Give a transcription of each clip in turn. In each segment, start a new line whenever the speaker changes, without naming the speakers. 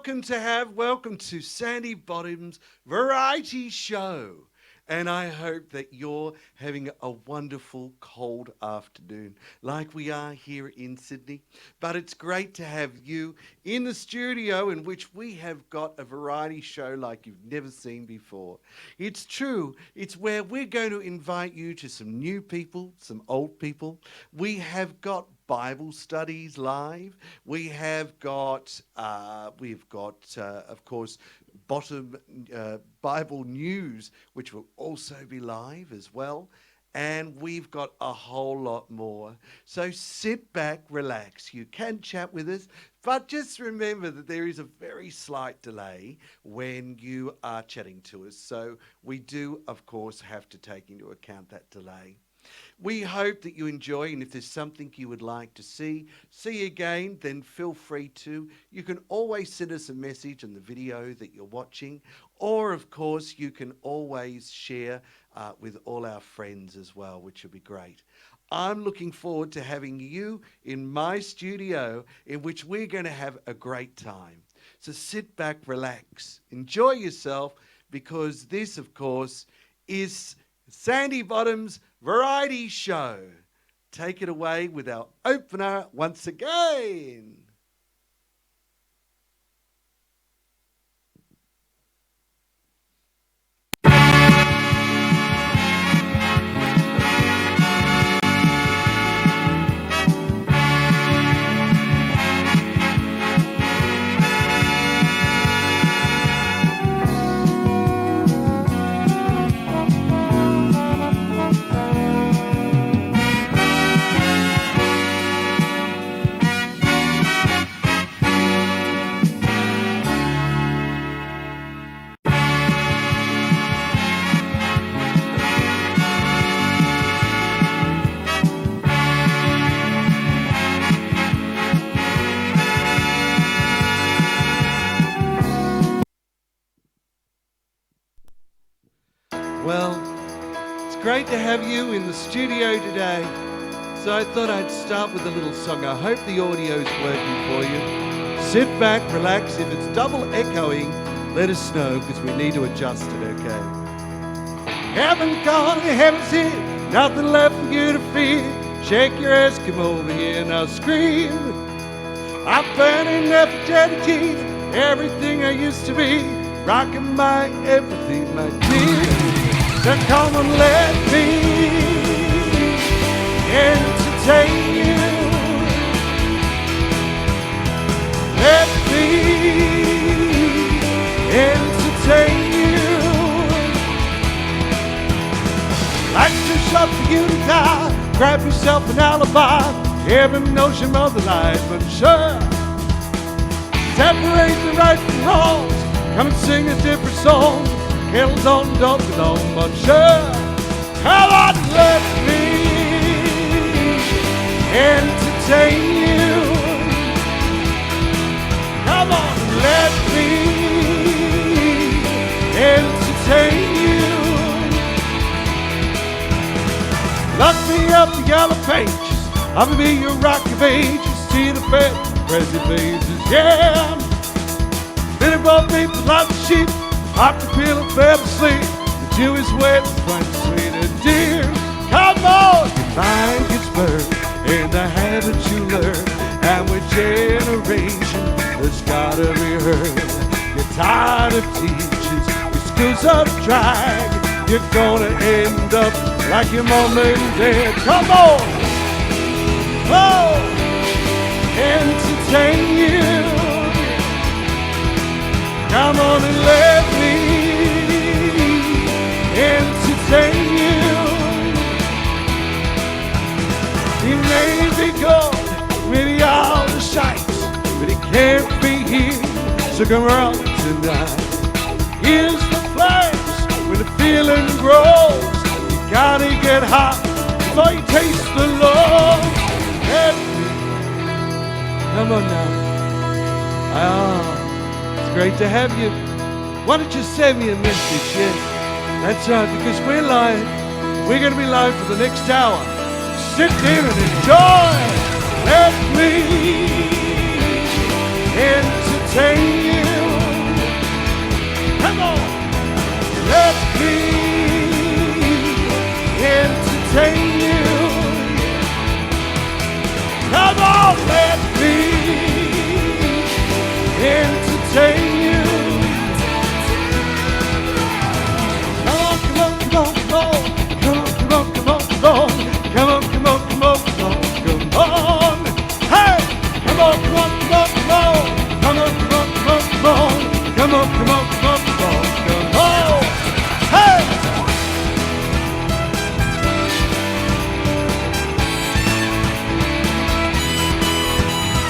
welcome to Sandy Bottom's Variety Show. And I hope that you're having a wonderful cold afternoon like we are here in Sydney. But it's great to have you in the studio in which we have got a variety show like you've never seen before. It's true. It's where we're going to invite you to some new people, some old people. We have got Bible studies live. We have got, of course, Bible news, which will also be live as well. And we've got a whole lot more. So sit back, relax. You can chat with us, but just remember that there is a very slight delay when you are chatting to us. So we do, of course, have to take into account that delay. We hope that you enjoy, and if there's something you would like to see again, then feel free to. You can always send us a message on the video that you're watching, or of course you can always share with all our friends as well, which would be great. I'm looking forward to having you in my studio in which we're going to have a great time. So sit back, relax, enjoy yourself, because this, of course, is Sandy Bottom's Variety Show. Take it away with our opener once again. Well, it's great to have you in the studio today. So I thought I'd start with a little song. I hope the audio's working for you. Sit back, relax. If it's double echoing, let us know, because we need to adjust it, okay? Haven't gone, haven't seen, nothing left for you to feel. Shake your ass, come over here, now scream. I'm burning energy, everything I used to be. Rocking my everything, my dear. So come and let me entertain you. Let me entertain you. Life's too short for you to die. Grab yourself an alibi. Every notion of the life, but sure. Separate the right from wrongs. Come and sing a different song. Kettles on, don't belong, but sure. Come on, let me entertain you. Come on, let me entertain you. Lock me up the yellow pages. I'll be your rock of ages. See the fed, crazy faces, yeah. Little boy people like the sheep. Hot to feel and fell asleep. The dew is wet, quite sweet and dear. Come on, your mind gets burned in the habits you learn. And with generation that's gotta be heard. You're tired of teachings, your school's up drag. You're gonna end up like your mom and dad. Come on! Oh! Entertain you. Come on and let me entertain you. He may be gold, maybe all the shites, but he can't be here, so come around tonight. Here's the flames, when the feeling grows, you gotta get hot before you taste the love. Let me, come on now. Great to have you. Why don't you send me a message, yeah? That's right, because we're live. We're going to be live for the next hour. Sit there and enjoy. Let me entertain you. me entertain you. Come on, let me entertain you. Come on, come on, come on, come on. Come on, come on, come on, come on. Come on, come on, come on, come on, come on. Hey! Come on, come on, come on, come on. Come on, come on, come on, come on. Come on, come on, come on, come on, come on. Hey!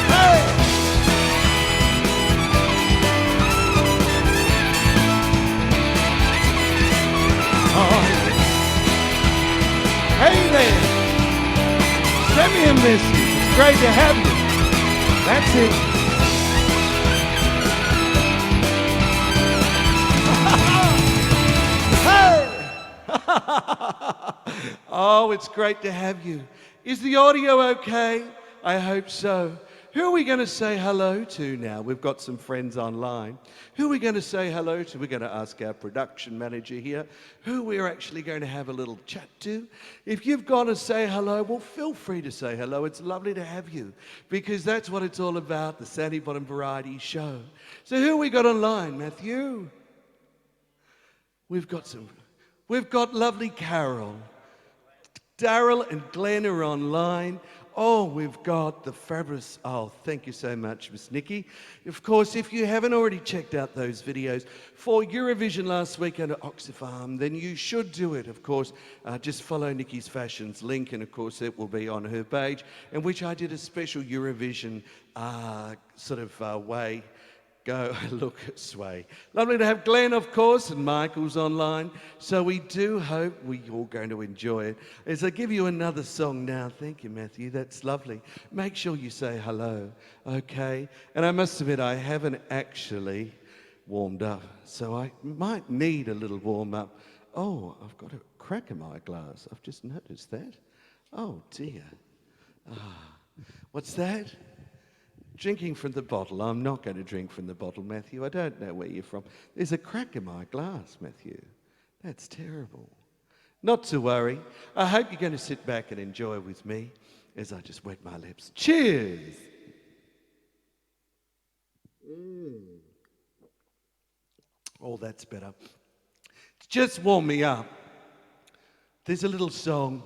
Hey! Oh. Hey there! Send me a message. It's great to have you. That's it. Oh, it's great to have you. Is the audio okay? I hope so. Who are we going to say hello to now? We've got some friends online. Who are we going to say hello to? We're going to ask our production manager here who we're actually going to have a little chat to. If you've got to say hello, well, feel free to say hello. It's lovely to have you because that's what it's all about, the Sandy Bottom Variety Show. So who have we got online, Matthew? We've got lovely Carol. Daryl and Glenn are online. Oh, we've got the fabulous, oh, thank you so much, Miss Nikki. Of course, if you haven't already checked out those videos for Eurovision last week under Oxfam, then you should do it, of course. Just follow Nikki's Fashions link, and of course it will be on her page, in which I did a special Eurovision way. Go, look, sway. Lovely to have Glenn, of course, and Michael's online. So we do hope we're all going to enjoy it. As I give you another song now, thank you, Matthew, that's lovely. Make sure you say hello, okay? And I must admit, I haven't actually warmed up, so I might need a little warm-up. Oh, I've got a crack in my glass. I've just noticed that. Oh, dear. What's that? Drinking from the bottle. I'm not going to drink from the bottle, Matthew. I don't know where you're from. There's a crack in my glass, Matthew. That's terrible. Not to worry. I hope you're going to sit back and enjoy with me as I just wet my lips. Cheers! Oh, that's better. Just warm me up. There's a little song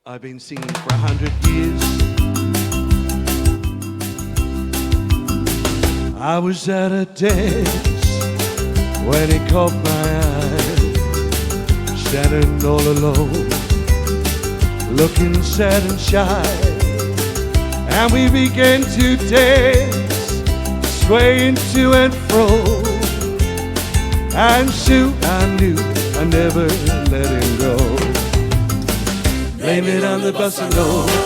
I've been singing for 100 years. I was at a dance when it caught my eye, standing all alone, looking sad and shy. And we began to dance, swaying to and fro. And soon I knew I never let him go. Blame it on the bossa nova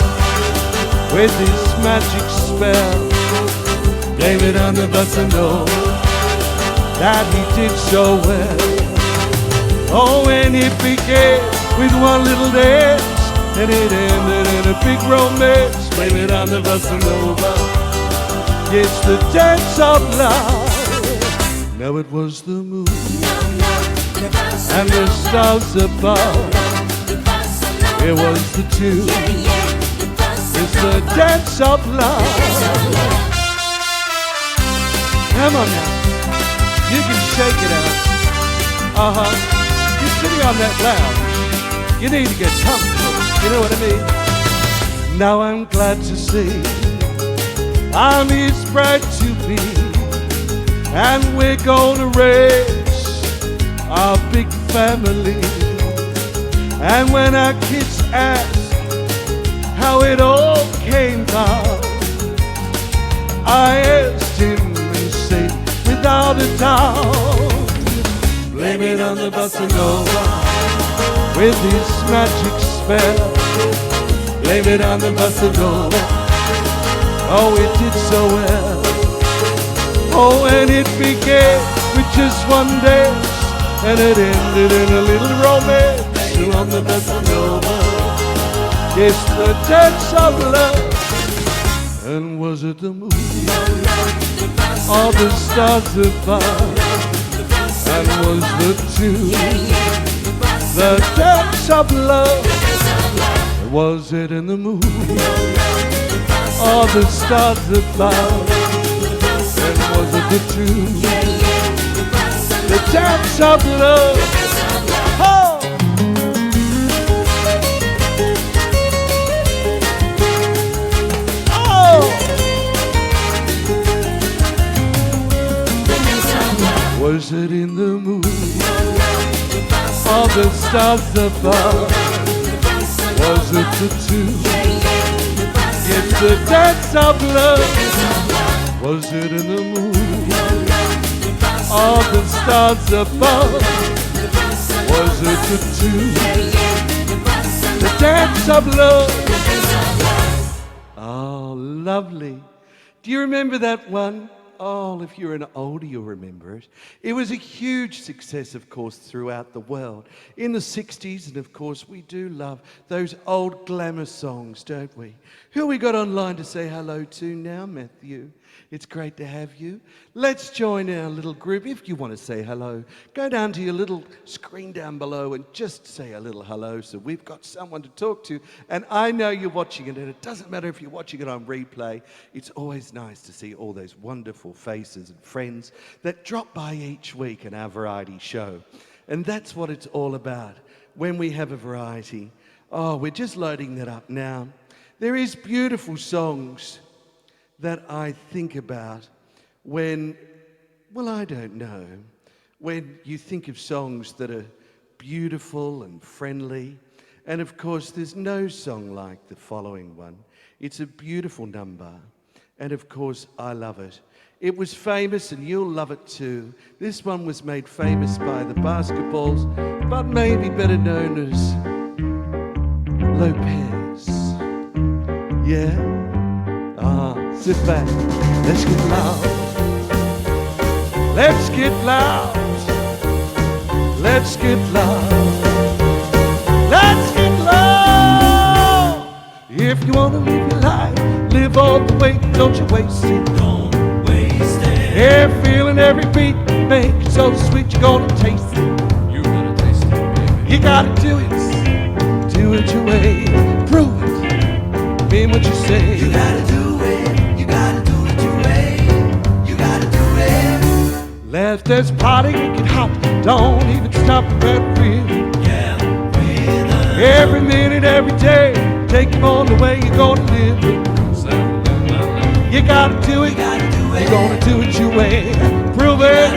with his magic spell. Blame it on the bossa nova that he did so well. Oh, and it began with one little dance, and it ended in a big romance. Blame it on the bossa nova. It's the dance of love. No, it was the moon and the stars above. It was the tune. It's the dance of love. Come on now, you can shake it out. You're sitting on that lounge. You need to get comfortable, you know what I mean? Now I'm glad to see I'm his bride to be, and we're gonna raise our big family. And when our kids ask how it all came about, I asked him and said, without a doubt, blame it on the bossa nova with his magic spell. Blame it on the bossa nova. Oh, it did so well. Oh, and it began with just one dance, and it ended in a little romance. On the bossa nova, it's the dance of love. And was it the moon, all the stars above? And was the tune the dance of love? Or was it in the moon or the stars above? And was it the tune the dance of love? Oh! Was it in the moon or the stars above? Was it the tune? It's the dance of love. Was it in the moon or the stars above? Was it the tune? The dance of love. Oh, lovely. Do you remember that one? Oh, if you're an older, you'll remember it. It was a huge success, of course, throughout the world. In the 60s, and of course, we do love those old glamour songs, don't we? Who we got online to say hello to now, Matthew? It's great to have you. Let's join our little group. If you want to say hello, go down to your little screen down below and just say a little hello so we've got someone to talk to. And I know you're watching it, and it doesn't matter if you're watching it on replay. It's always nice to see all those wonderful faces and friends that drop by each week in our variety show. And that's what it's all about when we have a variety. Oh, we're just loading that up now. There is beautiful songs that I think about when, well, I don't know, when you think of songs that are beautiful and friendly. And of course, there's no song like the following one. It's a beautiful number. And of course, I love it. It was famous, and you'll love it too. This one was made famous by the Basketballs, but maybe better known as Lopez. Yeah? Sit back, let's get loud. Let's get loud. Let's get loud. Let's get loud. If you want to live your life, live all the way, don't you waste it. Don't waste it. Every feeling, every beat, make it so sweet, you're gonna taste it. You're gonna taste it, baby. You gotta do it your way. Prove it, mean what you say. You gotta do it. Let this party get hot, don't even stop that rhythm. Yeah, rhythm. Every minute, every day, take them on the way you're gonna live it. You gotta do it, you're gonna do it your way. Prove it,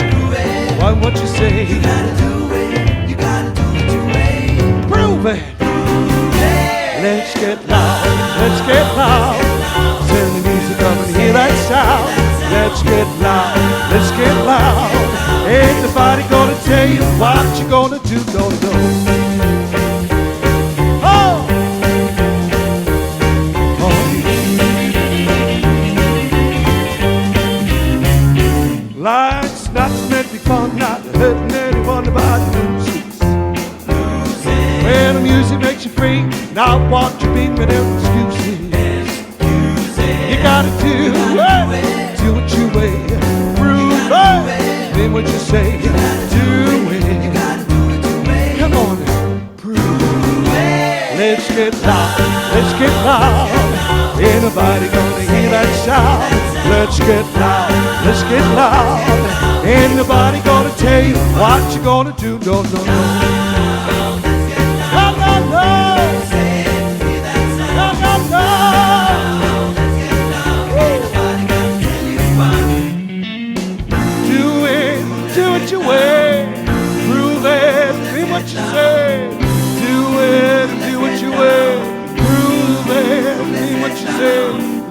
why what you say. You gotta do it your way. Prove it. Let's get loud, let's get loud. Turn the music up and hear that sound. Let's get loud, let's get loud. Ain't nobody gonna tell you what you're gonna do, don't know. Oh! Oh. Life's not meant to be fun, not hurting anyone about losing. When the music makes you free, not what you mean without excuses. You gotta do it. Do it your way, prove it, mean what you say, do it, come on, prove it, let's get loud, ain't nobody gonna hear that sound, let's get loud, ain't nobody gonna tell you what you're gonna do, no, no, no, no, no, no, no, no, no. Do it your way, prove it, be what you say. Do it and do it your way, prove it, be what you say.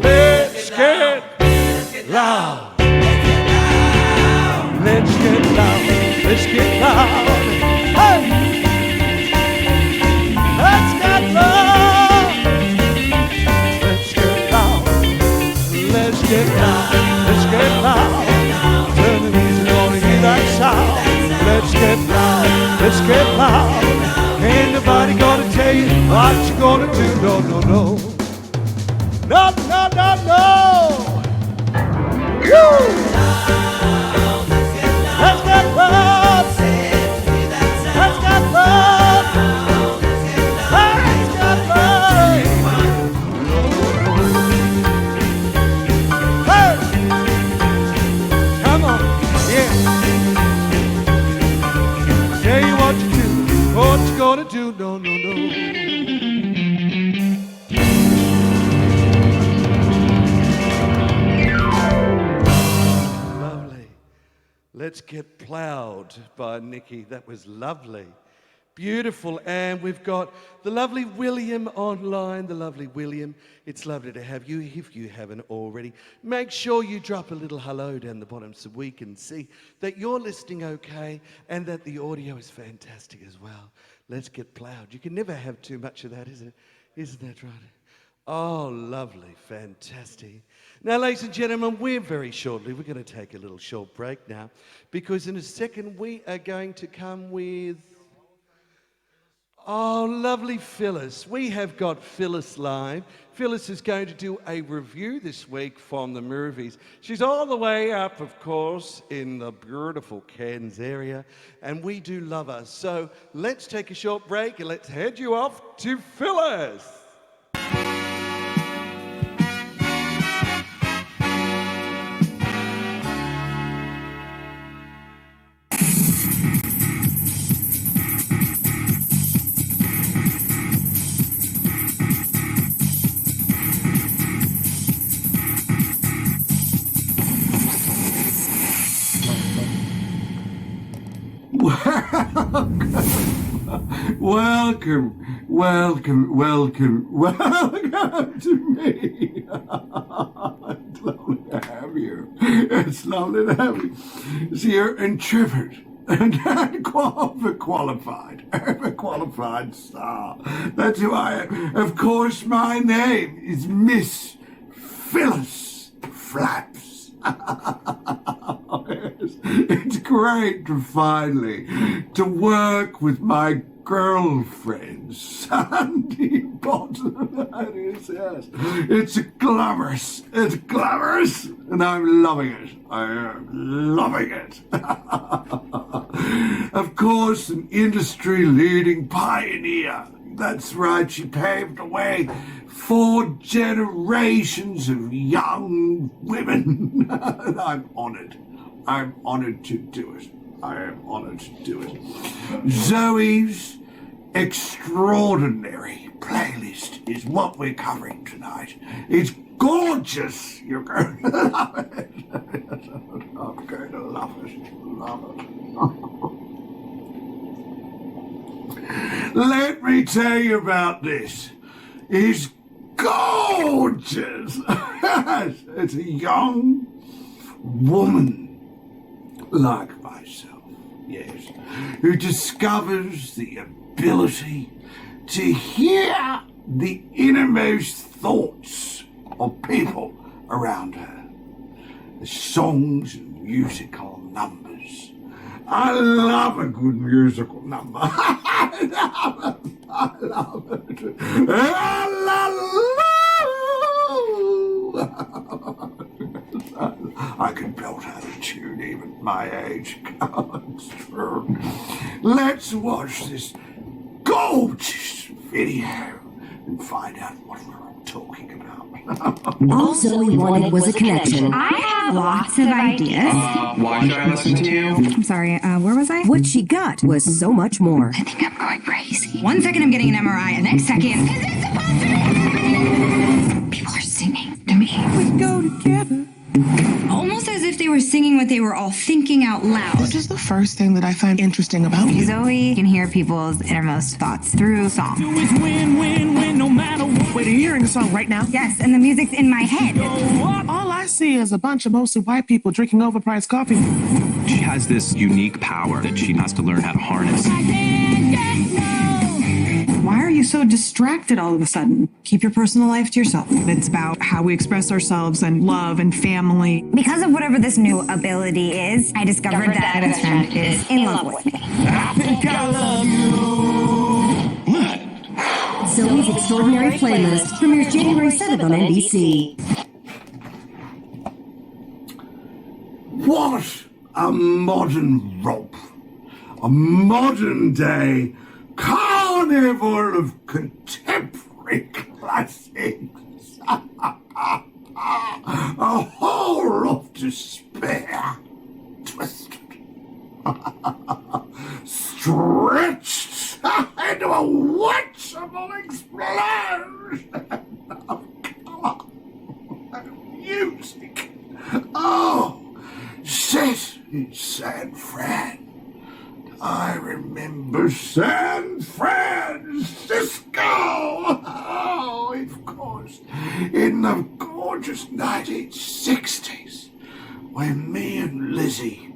Let's get loud. Let's get loud, let's get loud. Hey! Let's get loud. Let's get loud. Let's get loud, let's get loud. Turn the music on and hear that sound. Let's get loud, ain't nobody gonna tell you what you're gonna do, no, no, no. No, no, no, no. Woo! Let's get loud. do, no, no, no. Lovely. Let's Get Plowed by Nikki. That was lovely. Beautiful. And we've got the lovely William online. The lovely William. It's lovely to have you. If you haven't already, make sure you drop a little hello down the bottom so we can see that you're listening okay and that the audio is fantastic as well. Let's Get Plowed. You can never have too much of that, is it? Isn't that right? Oh, lovely. Fantastic. Now, ladies and gentlemen, we're going to take a little short break now because in a second we are going to come with... Oh, lovely Phillis. We have got Phillis live. Phillis is going to do a review this week from the movies. She's all the way up, of course, in the beautiful Cairns area, and we do love her. So let's take a short break and let's head you off to Phillis.
Welcome to me. It's lovely to have you. It's lovely to have you. See, you're intrepid and overqualified star. That's who I am. Of course, my name is Miss Phillis Phlaps. Yes. It's great to finally to work with my girlfriend, Sandy Bottom. That is, yes. It's glamorous, and I'm loving it. I am loving it. Of course, an industry-leading pioneer. That's right, she paved the way 4 generations of young women. And I'm honored to do it. Zoe's extraordinary playlist is what we're covering tonight. It's gorgeous. You're going to love it. I'm going to love it. Let me tell you about this. It's gorgeous. It's a young woman like myself, yes, who discovers the ability to hear the innermost thoughts of people around her. The songs and musical numbers. I love a good musical number. I love it. I can belt out a tune even at my age. It's true. Let's watch this gorgeous video and find out what we're all talking about.
All Zoe wanted was a connection.
I have lots of ideas.
Why should I listen to you?
I'm sorry, where was I?
What she got was so much more.
I think I'm going crazy. 1 second I'm getting an MRI, the next second... Is this supposed to be happening? People are singing to me.
We go together.
Almost as if they were singing what they were all thinking out loud.
This is the first thing that I find interesting about you.
Zoe can hear people's innermost thoughts through song.
It's win, win, win, no matter what.
Wait, are you hearing the song right now?
Yes, and the music's in my head.
All I see is a bunch of mostly white people drinking overpriced coffee.
She has this unique power that she has to learn how to harness.
Why are you so distracted all of a sudden? Keep your personal life to yourself. It's about how we express ourselves and love and family.
Because of whatever this new ability is, I discovered that my best friend is in love with me.
I think I love you. What?
Zoe's Extraordinary Playlist premieres January 7th on NBC.
What a modern romp. A modern day carnival of contemporary classics. A whole of despair. Twisted. Stretched into a watchable explosion of colour and music. Oh, set in San Fran. I remember San Francisco. Oh, of course, in the gorgeous 1960s, when me and Lizzie,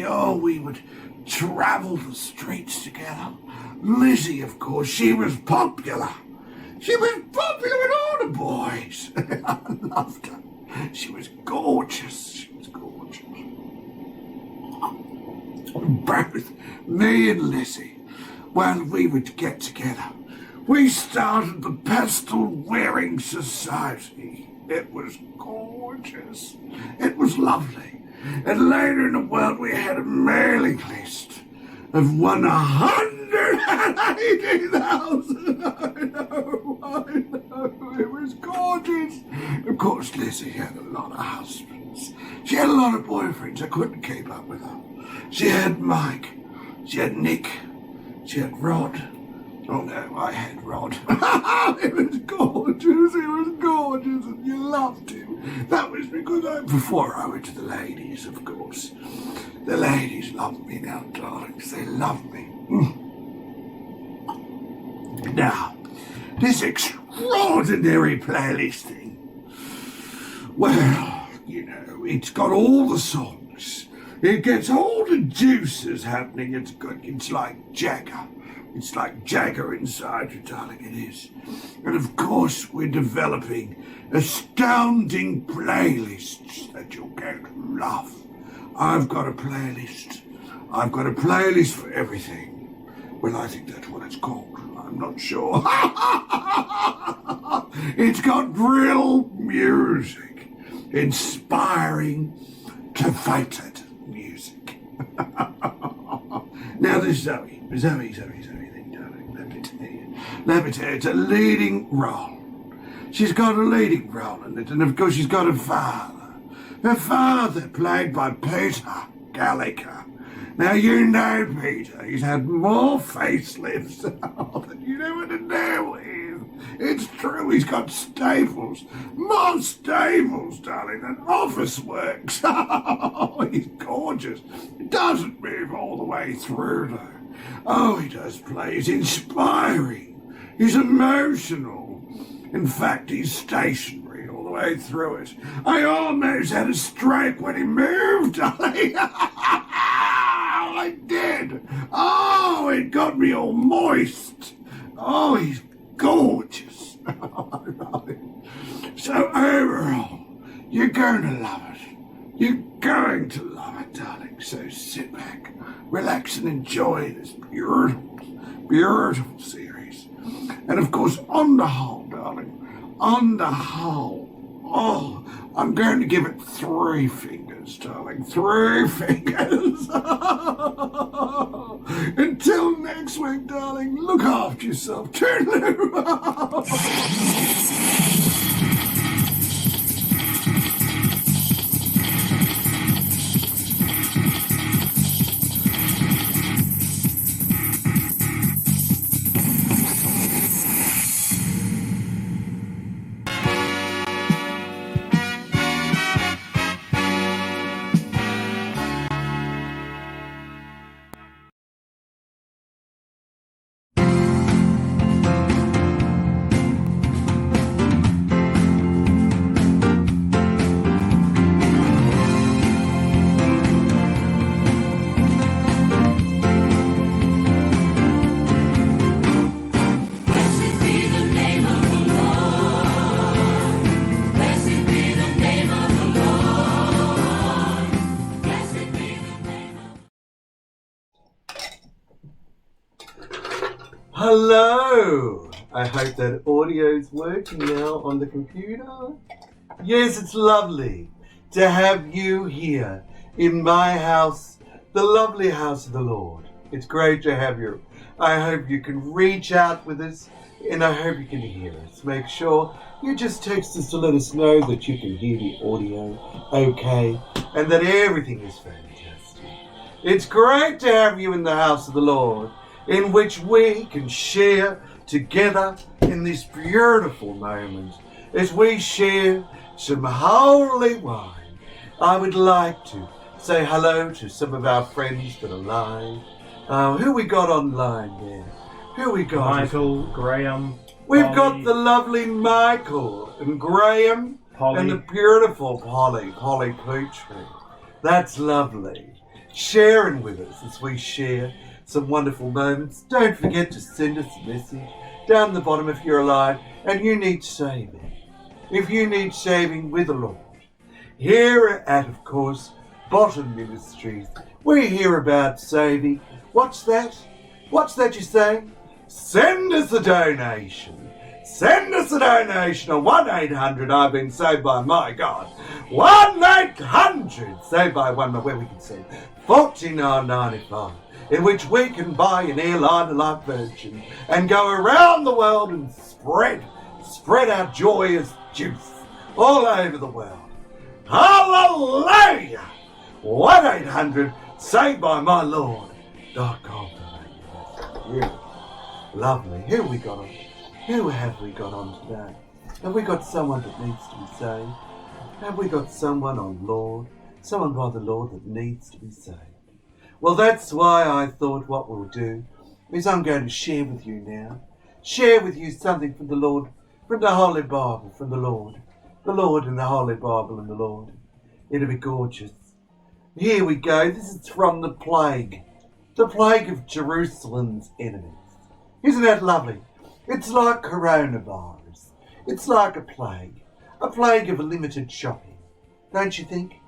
oh, we would travel the streets together. Lizzie, of course, she was popular. She was popular with all the boys. I loved her. She was gorgeous. She was gorgeous. Both me and Lizzie, well, we would get together. We started the Pastel Wearing Society. It was gorgeous. It was lovely. And later in the world, we had a mailing list of 180,000. I know. It was gorgeous. Of course, Lizzie had a lot of husbands. She had a lot of boyfriends. I couldn't keep up with her. She had Mike. She had Nick. She had Rod. Oh no, I had Rod. It was gorgeous. He was gorgeous, and you loved him. That was because before I went to the ladies, of course. The ladies love me now, darlings. They love me. Now, this extraordinary playlist thing. Well, you know, it's got all the songs. It gets all the juices happening. It's good. It's like Jagger. It's like Jagger inside you, darling. It is. And of course, we're developing astounding playlists that you're going to love. I've got a playlist. I've got a playlist for everything. Well, I think that's what it's called. I'm not sure. It's got real music, inspiring, devoted music. Now this Zoe thing, darling, let me tell you, it's a leading role. She's got a leading role in it, and of course she's got a father. Her father, played by Peter Gallagher. Now you know Peter, he's had more facelifts than you ever to know with. It's true, he's got staples, more staples, darling, than office works. Oh, he's gorgeous. He doesn't move all the way through though. Oh, he does play. He's inspiring. He's emotional. In fact, he's stationary all the way through it. I almost had a stroke when he moved, darling. I did. Oh, it got me all moist. Oh, he's gorgeous. So overall, you're going to love it. You're going to love it, darling. So sit back, relax, and enjoy this beautiful, beautiful series. And of course, on the whole, darling, on the whole, oh, I'm going to give it 3 fingers, darling. 3 fingers. Until next week, darling, look after yourself. Toodaloo.
Hello! I hope that audio's working now on the computer. Yes, it's lovely to have you here in my house, the lovely house of the Lord. It's great to have you. I hope you can reach out with us, and I hope you can hear us. Make sure you just text us to let us know that you can hear the audio okay, and that everything is fantastic. It's great to have you in the house of the Lord.
in which we can share together in this beautiful moment as we share some holy wine. I would like to say hello to some of our friends that are live. Who we got online there? Who we got?
Michael, Graham.
We've
Polly,
got the lovely Michael and Graham
Polly.
and the beautiful Polly Petrie. That's lovely. Sharing with us as we share some wonderful moments. Don't forget to send us a message down the bottom if you're alive and you need saving. If you need saving with the Lord. Here at, of course, Bottom Ministries, we hear about saving. What's that? What's that you're saying? Send us a donation. Send us a donation on 1-800 I've been saved by my God. 1-800 saved by one, where we can save $49.95, in which we can buy an airliner like Virgin and go around the world and spread our joyous juice all over the world. Hallelujah! 1-800 saved by my Lord.com. Yeah. Lovely. Who we got on? Who have we got on today? Have we got someone that needs to be saved? Have we got someone on Lord? Someone by the Lord that needs to be saved? Well, that's why I thought what we'll do is I'm going to share with you now. Share with you something from the Lord, from the Holy Bible, from the Lord. The Lord and the Holy Bible and the Lord. It'll be gorgeous. Here we go. This is from the plague of Jerusalem's enemies. Isn't that lovely? It's like coronavirus. It's like a plague of limited shopping. Don't you think?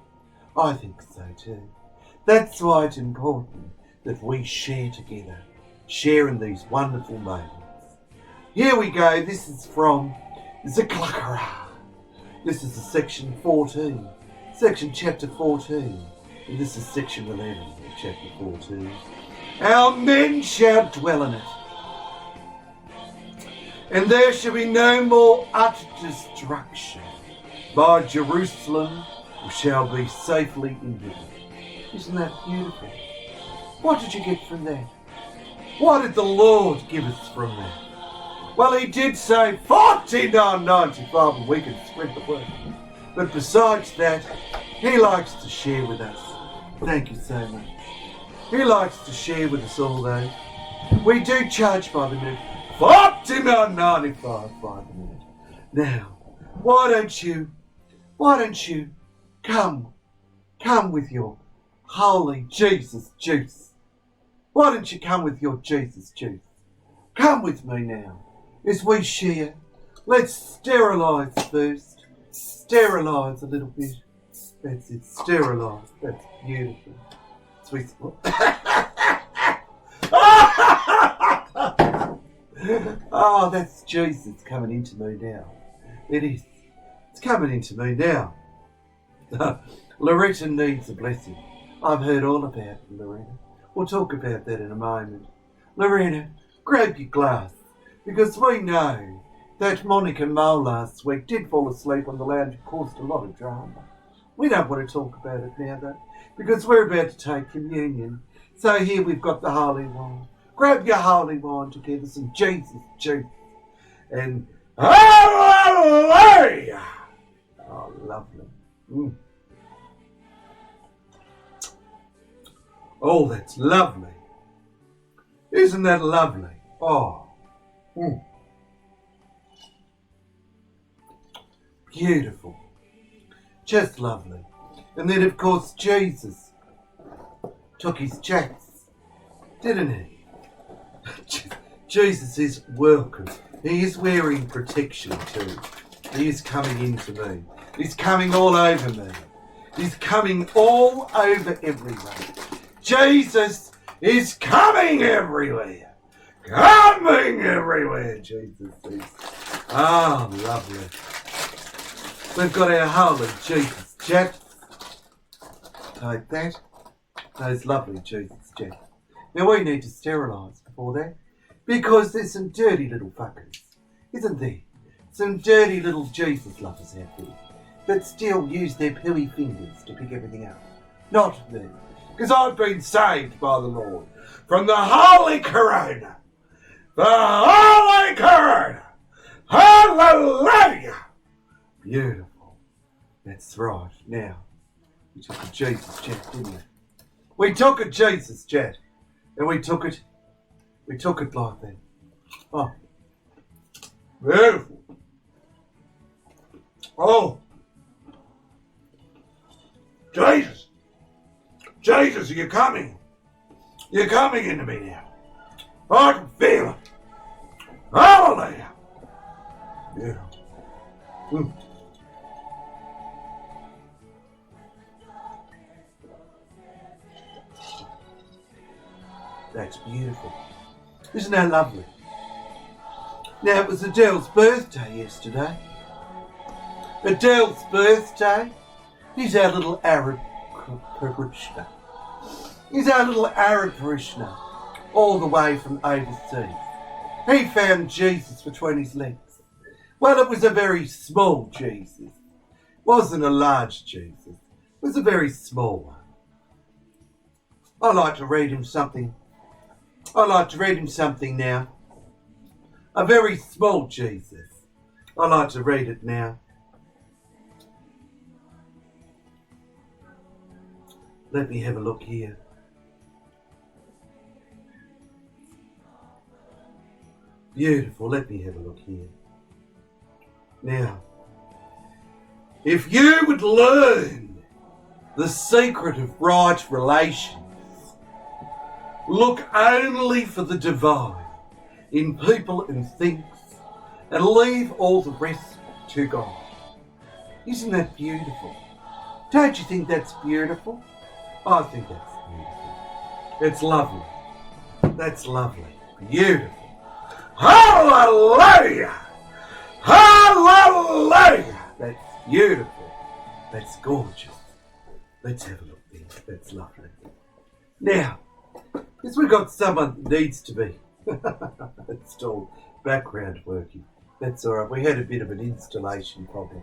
I think so too. That's why it's important that we share together, share in these wonderful moments. Here we go. This is from Zechariah. This is section 14, chapter 14. And this is section 11 of chapter 14. Our men shall dwell in it, and there shall be no more utter destruction. By Jerusalem shall be safely inhabited. Isn't that beautiful? What did you get from that? What did the Lord give us from that? Well, he did say $49.95 and we can spread the word. But besides that, he likes to share with us. Thank you so much. He likes to share with us all those. We do charge by the minute. $49.95 by the minute. Now, why don't you come with your holy Jesus juice? Why don't you come with your Jesus juice? Come with me now. As we share, let's sterilise first. Sterilise a little bit. That's it, sterilise. That's beautiful. Sweet. Oh, that's Jesus coming into me now. It is. It's coming into me now. Loretta needs a blessing. I've heard all about it, Loretta. We'll talk about that in a moment. Loretta, grab your glass, because we know that Monica Mole last week did fall asleep on the lounge and caused a lot of drama. We don't want to talk about it now, though, because we're about to take communion. So here we've got the holy wine. Grab your holy wine together, some Jesus juice, and hallelujah! Oh, lovely. Oh, that's lovely. Isn't that lovely? Oh. Beautiful. Just lovely. And then, of course, Jesus took his chance, didn't he? Jesus is welcome. He is wearing protection too. He is coming into me. He's coming all over me. He's coming all over everywhere. Jesus is coming everywhere. Coming everywhere, Jesus is. Ah, lovely. We've got our holy Jesus jackets. Like that. Those lovely Jesus jackets. Now we need to sterilise before that, because there's some dirty little fuckers, isn't there? Some dirty little Jesus lovers out there that still use their pilly fingers to pick everything up. Not me. because I've been saved by the Lord from the Holy Corona. The Holy Corona! Hallelujah! Beautiful. That's right. Now, we took a Jesus jet, didn't we? We took a Jesus jet, and we took it like that. Oh, beautiful. Oh, Jesus. Jesus, are you coming? You're coming into me now. I can feel it. Hallelujah. Beautiful. That's beautiful. Isn't that lovely? Now, it was Adele's birthday yesterday. Adele's birthday. He's our little Arab parishioner. He's our little Arab parishioner, all the way from overseas. He found Jesus between his legs. Well, it was a very small Jesus. It wasn't a large Jesus. It was a very small one. I'd like to read him something. I'd like to read him something now. A very small Jesus. I'd like to read it now. Let me have a look here. Beautiful. Let me have a look here. Now, if you would learn the secret of right relations, look only for the divine in people and things, and leave all the rest to God. Isn't that beautiful? Don't you think that's beautiful? I think that's beautiful. It's lovely. That's lovely. Beautiful. Hallelujah! Hallelujah! That's beautiful. That's gorgeous. Let's have a look there. That's lovely. Now, because we've got someone that needs to be installed background working. That's all right. We had a bit of an installation problem.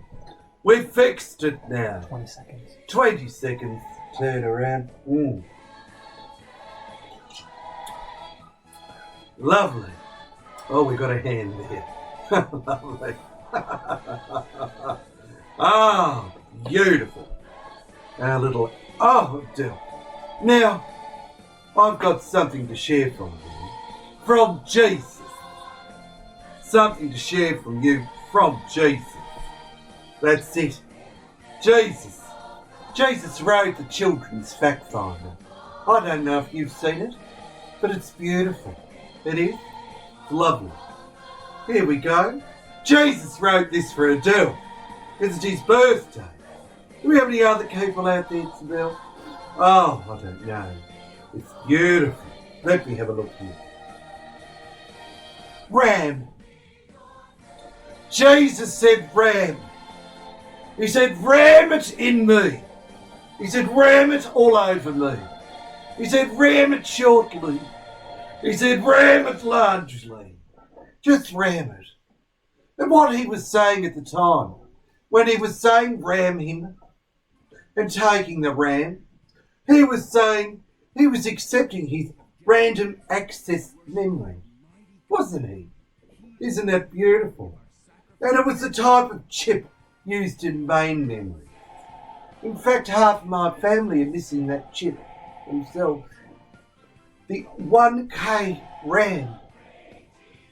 We fixed it now.
20 seconds.
20 seconds. Turn around. Lovely. Oh, we got a hand there. Lovely. Ah, beautiful. Our little... Oh, Adele. Now, I've got something to share from you. From Jesus. Something to share from you from Jesus. That's it. Jesus. Jesus wrote the children's fact finder. I don't know if you've seen it, but it's beautiful. It is. It's lovely. Here we go. Jesus wrote this for Adele. It's his birthday. Do we have any other people out there, Adele? Oh, I don't know. It's beautiful. Let me have a look here. Ram. Jesus said ram. He said ram it in me. He said ram it all over me. He said ram it shortly. He said ram it largely. Just ram it. And what he was saying at the time, when he was saying ram him and taking the ram, he was saying he was accepting his random access memory, wasn't he? Isn't that beautiful? And it was the type of chip used in main memory. In fact, half of my family are missing that chip themselves. The 1K RAM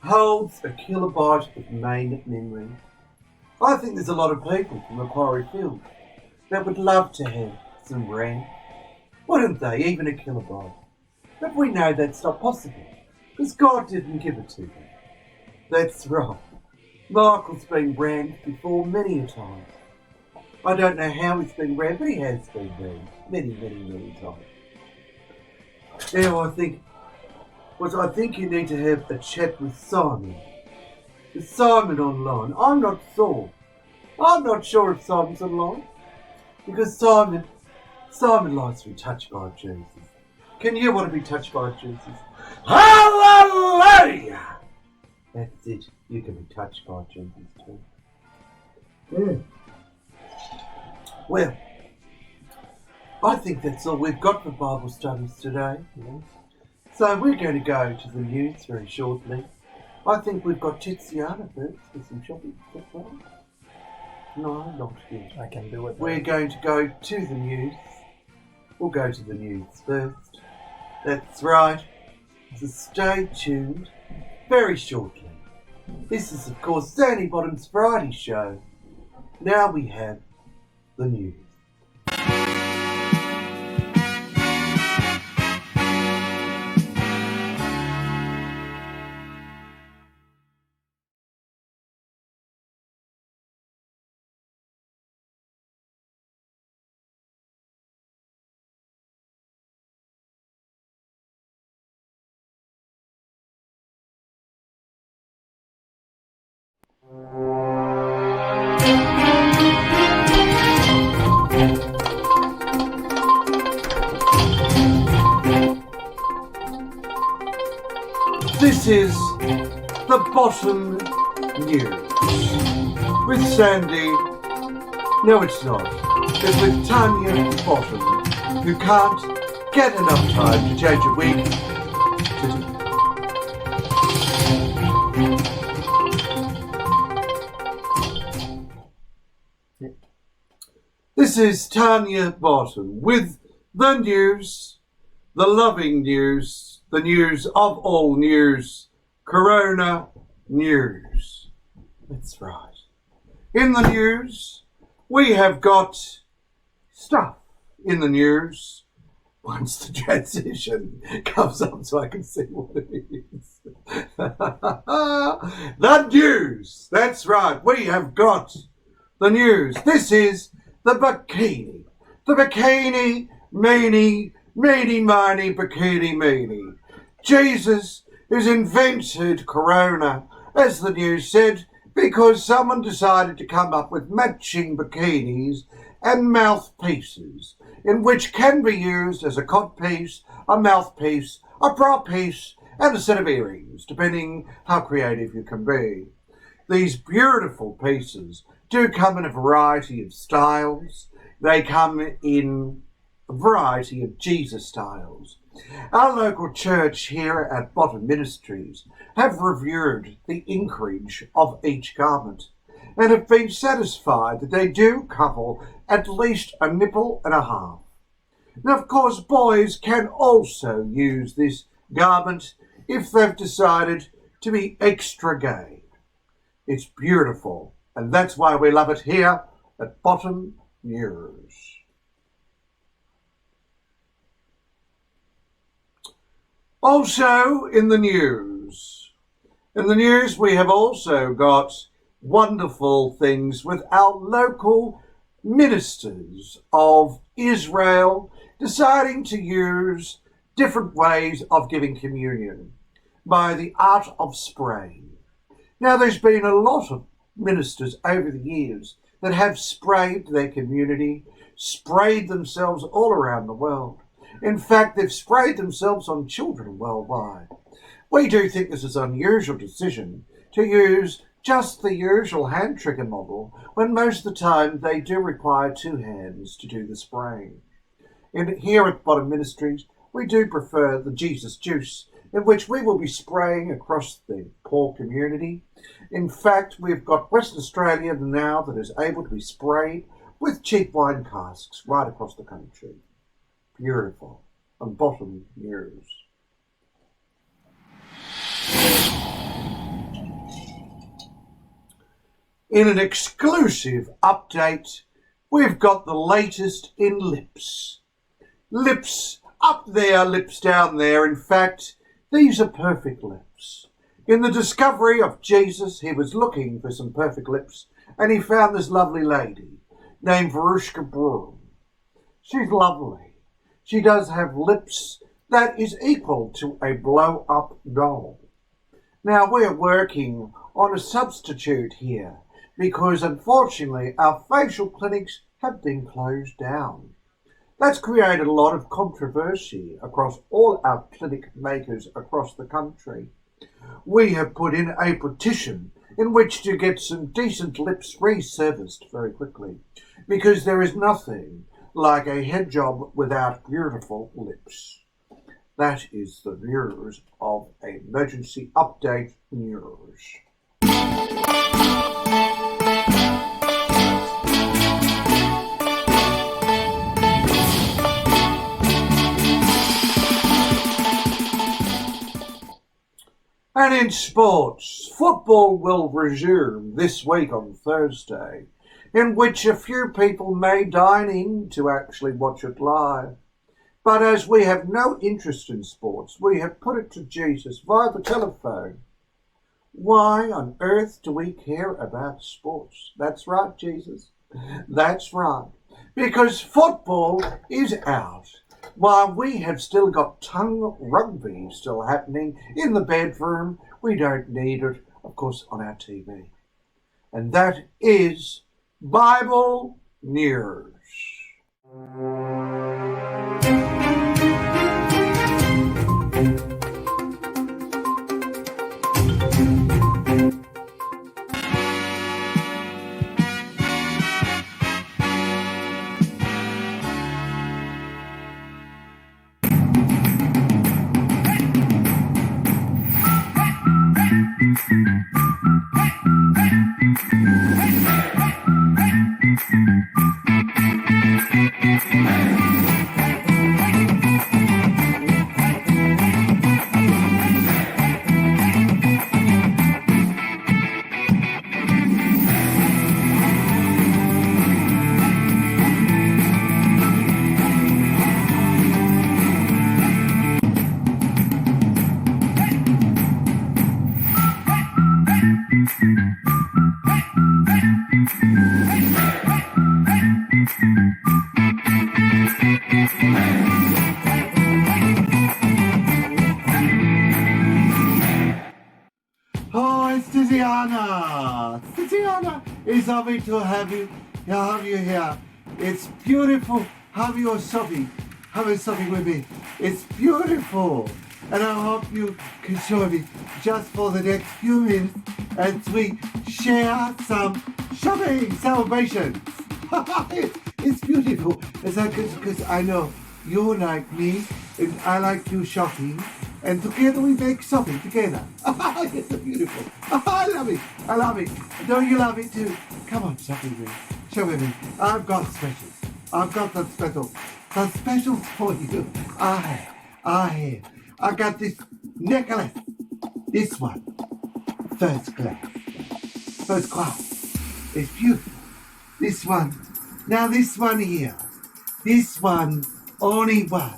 holds a kilobyte of main memory. I think there's a lot of people from Macquarie Field that would love to have some RAM. Wouldn't they? Even a kilobyte. But we know that's not possible, because God didn't give it to them. That's right. Michael's been rammed before many a time. I don't know how he's been rammed, but he has been rammed many, many, many times. Now I think you need to have a chat with Simon. Is Simon online? I'm not sure. I'm not sure if Simon's online. Because Simon likes to be touched by Jesus. Can you want to be touched by Jesus? Hallelujah! That's it. You can be touched by Jesus too. Well,
I think that's all we've got for Bible studies today. So we're going to go to the news very shortly. I think we've got Titiana first for some shopping. Is that right? No, not yet.
I can do it.
We're going to go to the news. We'll go to the news first. That's right. So stay tuned very shortly. This is, of course, Sandy Bottom's Friday show. Now we have the news. This is the Bottom News with Sandy. No, it's not. It's with Tanya Bottom, who can't get enough time to change a wig to... This is Tanya Bottom with the news, the loving news, the news of all news, Corona news. That's right. In the news, we have got stuff in the news. Once the transition comes up so I can see what it is. The news. That's right. We have got the news. This is the bikini. The bikini, meanie, mini, bikini. Jesus has invented Corona, as the news said, because someone decided to come up with matching bikinis and mouthpieces, in which can be used as a codpiece, a mouthpiece, a bra piece, and a set of earrings, depending how creative you can be. These beautiful pieces do come in a variety of styles. They come in a variety of Jesus styles. Our local church here at Bottom Ministries have reviewed the inkrage of each garment and have been satisfied that they do cover at least a nipple and a half. Now, of course, boys can also use this garment if they've decided to be extra gay. It's beautiful, and that's why we love it here at Bottom News. Also in the news we have also got wonderful things with our local ministers of Israel deciding to use different ways of giving communion by the art of spraying. Now, there's been a lot of ministers over the years that have sprayed their community, sprayed themselves all around the world. In fact, they've sprayed themselves on children worldwide. We do think this is an unusual decision to use just the usual hand trigger model when most of the time they do require two hands to do the spraying. Here at Bottom Ministries, we do prefer the Jesus juice, in which we will be spraying across the poor community. In fact, we've got Western Australia now that is able to be sprayed with cheap wine casks right across the country. Beautiful. And Bottom News. In an exclusive update, we've got the latest in lips. Lips up there, lips down there. In fact, these are perfect lips. In the discovery of Jesus, he was looking for some perfect lips, and he found this lovely lady named Verushka Broom. She's lovely. She does have lips that is equal to a blow-up doll. Now, we're working on a substitute here because, unfortunately, our facial clinics have been closed down. That's created a lot of controversy across all our clinic makers across the country. We have put in a petition in which to get some decent lips resurfaced very quickly, because there is nothing
like a head job without beautiful lips. That is the news of Emergency Update News. And in sports, football will resume this week on Thursday, in which a few people may dine in to actually watch it live. But as we have no interest in sports, we have put it to Jesus via the telephone. Why on earth do we care about sports? That's right, Jesus. That's right. Because football is out. While we have still got tongue rugby still happening in the bedroom, we don't need it, of course, on our TV. And that is Bible News.
Oh, it's Titiana. Titiana, it's lovely to have you here. It's beautiful. Have your shopping. Have a shopping with me. It's beautiful. And I hope you can join me just for the next few minutes as we share some shopping celebrations. It's beautiful. It's like, because I know you like me and I like you shopping. And together we make shopping together. It's so beautiful. I love it. I love it. Don't you love it too? Come on, shopping with me. Shop with me. I've got specials. I've got the specials. Some specials for you. I got this necklace. This one. First class. First class. It's beautiful. This one. Now this one here. This one. Only one.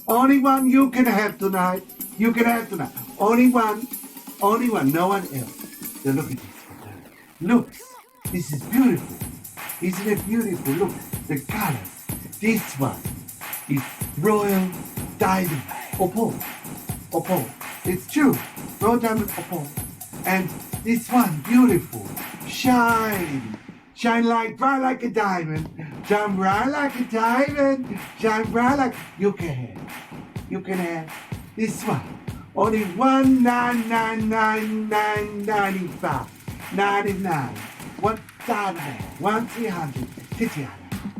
Only one you can have tonight. You can have tonight. Only one. Only one. No one else. Now look at this. Look. This is beautiful. Isn't it beautiful? Look. The colors. This one is royal diamond opal. Opal. It's true. Royal diamond opal. And this one beautiful. Shine. Shine like bright like a diamond. Shine bright like a diamond. Shine bright like you can have this one. Only $1,999.95. 99. 1,300. Titiana.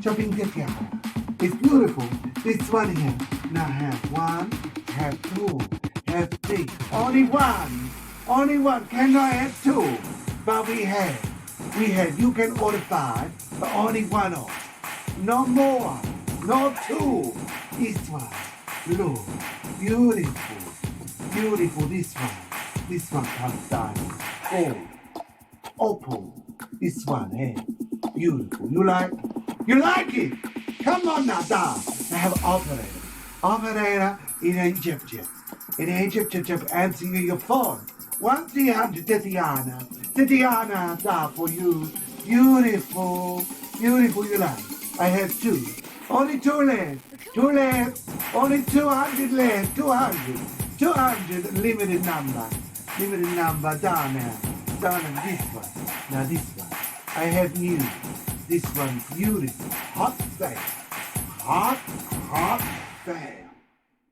Shopping Titiana. It's beautiful. This one here. Now have one, have two, have three. Only one. Only one. Cannot have two. But we have. You can order 5, but only one off. No more. No 2. This one. Look. Beautiful. Beautiful. This one. This one comes diamond. Gold. Opal. This one, hey. Beautiful. You like? You like it? Come on now, down. I have operator. Operator in Egypt. In Egypt, answering your phone. 1-300 Titiana. Titiana, da for you. Beautiful. Beautiful you like. I have 2. Only 2 left. 2 left. Only 200 left. 200. 200 limited number. Limited number. Down now. Down on this one. Now this one. I have new. This one's beautiful. Hot sale. Hot sale.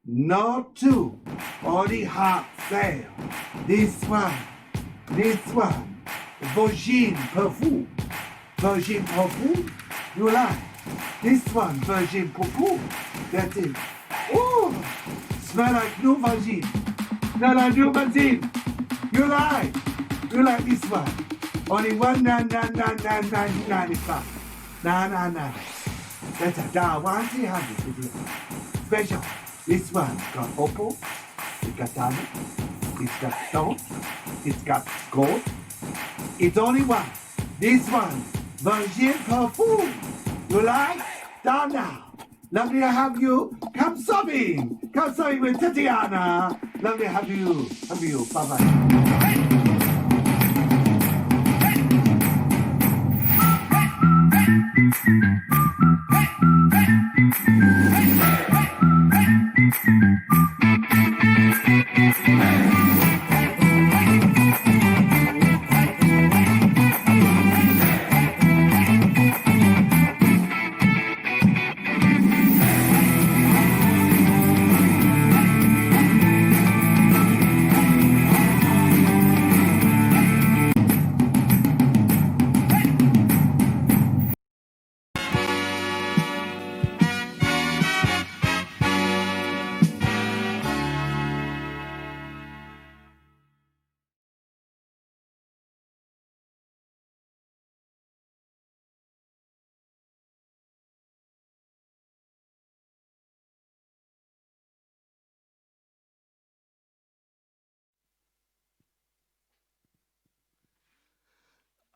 No 2. Only hot sale. This one. Virgin perfume. Virgin perfume. You like?
This one, virgin poo-poo. That's it. Oh, smell like new virgin. Smell like new virgin. You like this one. Only 1,999,95. Nah. That's a $1,300. Special. This one got opal. It's got diamond. It's got stone. It's got gold. It's only one. This one, virgin perfume. You like? Down now. Lovely to have you. Come sobbing with Titiana. Lovely to have you. Bye-bye.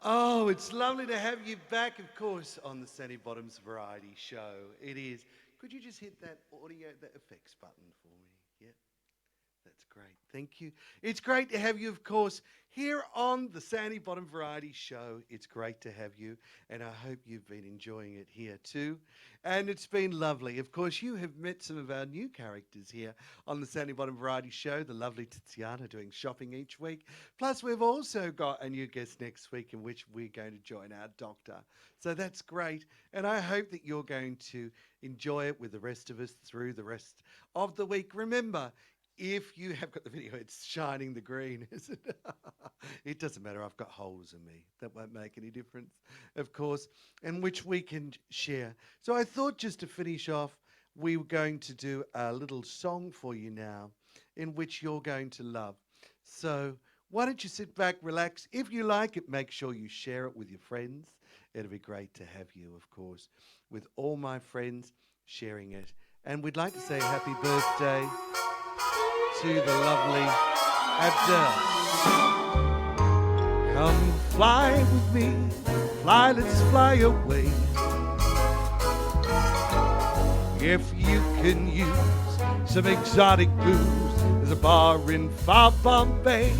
Oh, it's lovely to have you back, of course, on the Sandy Bottoms Variety Show. It is. Could you just hit that audio, that effects button for me? Yeah, that's great. Thank you. It's great to have you, of course, here on the Sandy Bottom Variety Show. It's great to have you, and I hope you've been enjoying it here too. And it's been lovely. Of course, you have met some of our new characters here on the Sandy Bottom Variety Show, the lovely Titiana doing shopping each week. Plus, we've also got a new guest next week in which we're going to join our doctor. So that's great. And I hope that you're going to enjoy it with the rest of us through the rest of the week. Remember, if you have got the video, it's shining the green, isn't it? It doesn't matter. I've got holes in me. That won't make any difference, of course, and which we can share. So I thought just to finish off, we were going to do a little song for you now in which you're going to love. So why don't you sit back, relax. If you like it, make sure you share it with your friends. It'll be great to have you, of course, with all my friends sharing it. And we'd like to say happy birthday to the lovely Abdel. Come fly with me, fly, let's fly away. If you can use some exotic booze, there's a bar in far Bombay.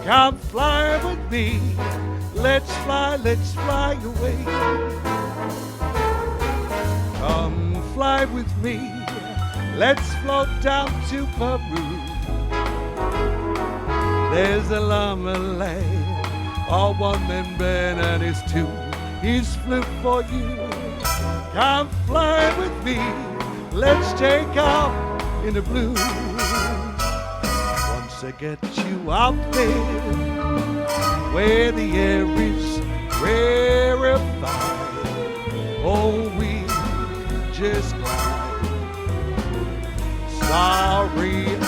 Come fly with me, let's fly away. Come fly with me, let's float down to Peru. There's a llama land, a one-man band and his tune. He's flew for you. Come fly with me, let's take off in the blue. Once I get you out there, where the air is rarefied, oh, we just glide. Sorry,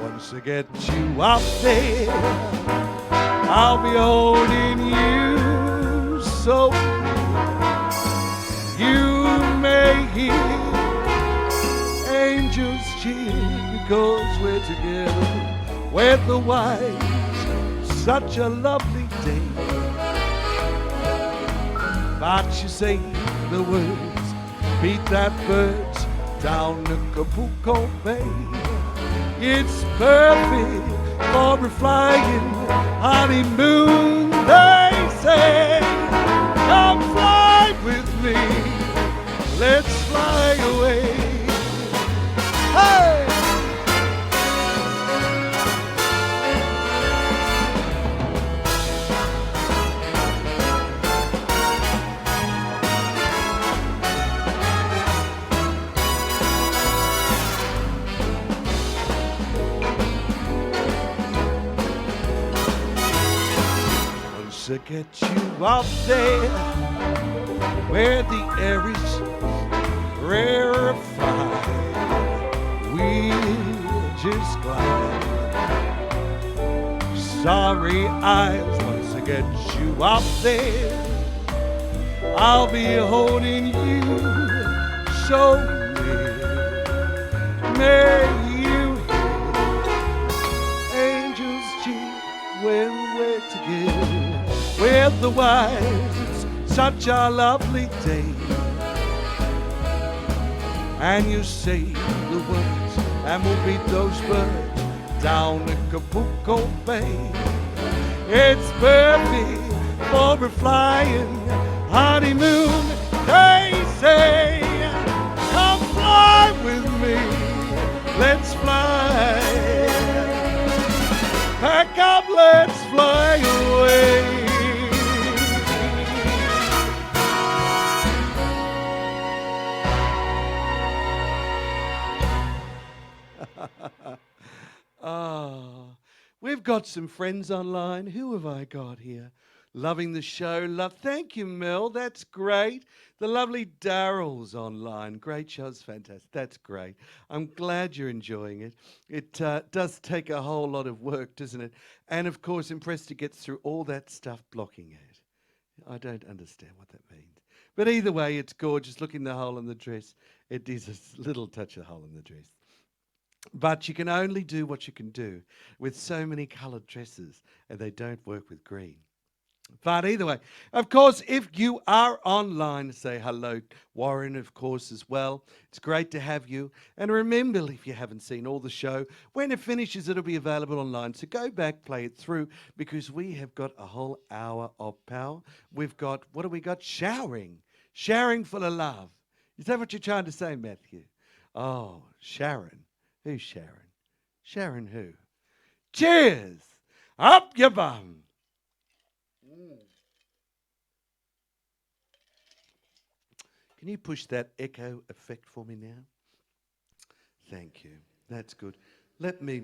once I get you out there, I'll be holding you so you may hear angels cheer because we're together. Weather-wise, such a lovely day. But you say the words, beat that birds down Acapulco Bay. It's perfect for a flying honeymoon, they say. Come fly with me, let's fly away. Hey! to get you out there where the air is rarefied. We'll just glide. Sorry eyes want to get you out there. I'll be holding you so near. May you hear angels cheer when we're together. With the wise, it's such a lovely day. And you say the words, and we'll beat those birds down in Acapulco Bay. It's perfect for a flying honeymoon. They say, come fly with me, let's fly. Pack up, let's fly away. We've got some friends online. Who have I got here? Loving the show. Thank you, Mel. That's great. The lovely Daryl's online. Great show's fantastic. That's great. I'm glad you're enjoying it. It does take a whole lot of work, doesn't it? And of course, impressed it gets through all that stuff blocking it. I don't understand what that means. But either way, it's gorgeous. Look in the hole in the dress. It is a little touch of hole in the dress. But you can only do what you can do with so many coloured dresses, and they don't work with green. But either way, of course, if you are online, say hello, Warren, of course, as well. It's great to have you. And remember, if you haven't seen all the show, when it finishes, it'll be available online. So go back, play it through, because we have got a whole hour of power. We've got, what have we got? Showering. Showering full of love. Is that what you're trying to say, Matthew? Oh, Sharon. Who's Sharon? Sharon who? Cheers! Up your bum! Can you push that echo effect for me now? Thank you. That's good. Let me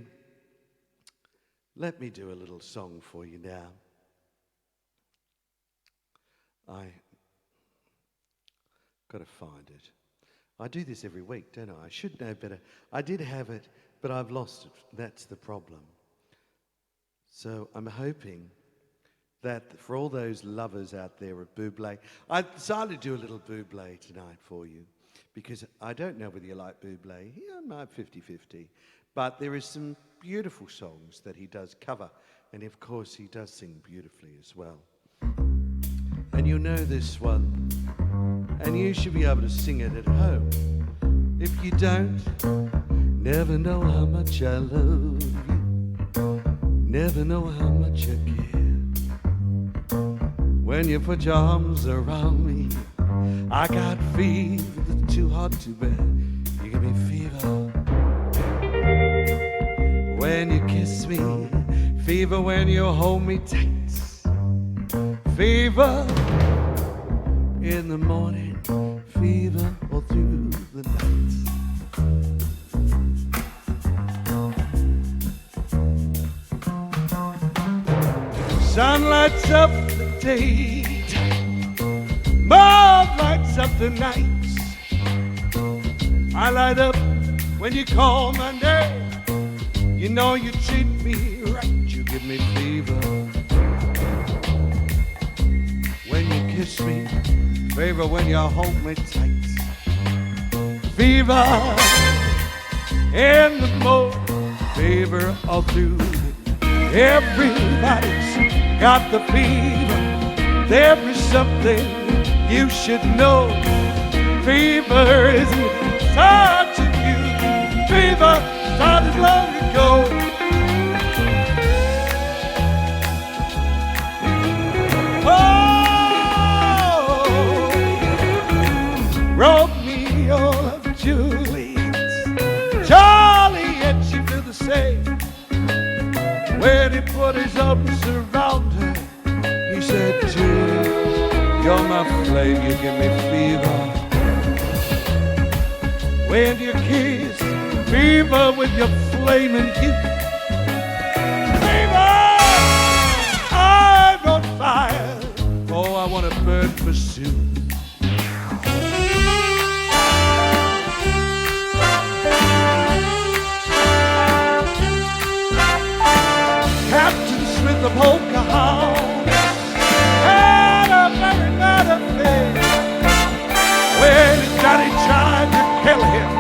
do a little song for you now. I got to find it. I do this every week, don't I? I should know better. I did have it, but I've lost it. That's the problem. So I'm hoping that for all those lovers out there of Bublé, I decided to do a little Bublé tonight for you, because I don't know whether you like Bublé. Yeah, I'm 50-50. But there is some beautiful songs that he does cover, and of course he does sing beautifully as well. And you'll know this one, and you should be able to sing it at home. If you don't, never know how much I love you, never know how much I care. When you put your arms around me, I got fever that's too hot to bear. You give me fever when you kiss me, fever when you hold me tight, fever in the morning, fever all through the night. Sun lights up the daytime, moon lights up the night. I light up when you call my name. You know you treat me right, you give me fever. When you kiss me, fever when you hold me tight, fever in the morning, fever all through the night. Everybody's got the fever. There is something you should know. Fever isn't such a you. Fever started long ago. Romeo of Juliet, Juliet, she feel the same. When he put his arms around her, he said, Julie, you're my flame, you give me fever. When you kiss, fever with your flaming youth. Fever, I'm on fire. want to burn for soup. Captain Smith of Pocahontas had a very night affair. When his daddy tried to kill him,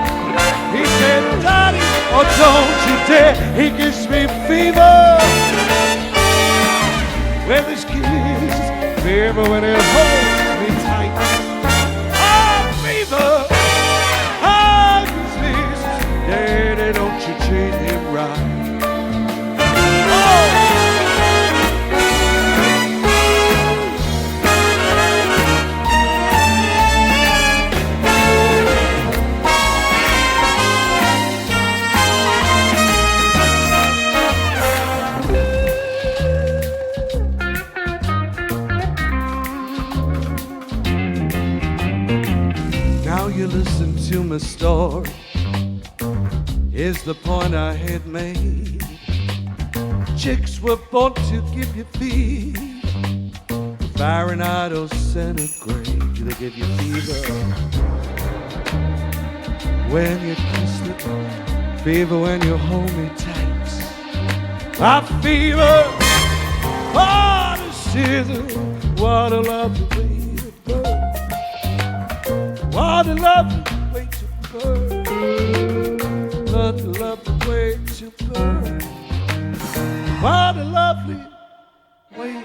he said, Daddy, oh don't you dare, he gives me fever. With his kiss, fever when he holds me tight. Oh, fever, how is this? Daddy, don't you treat him right. You listen to my story. Here's the point I had made. Chicks were born to give you fever. Fahrenheit or centigrade, they give you fever when you kiss me, fever when you hold me tight. I fever, what a scissor, what a lovely way to burn. What a lovely way to burn. What a lovely way to burn. What a lovely way.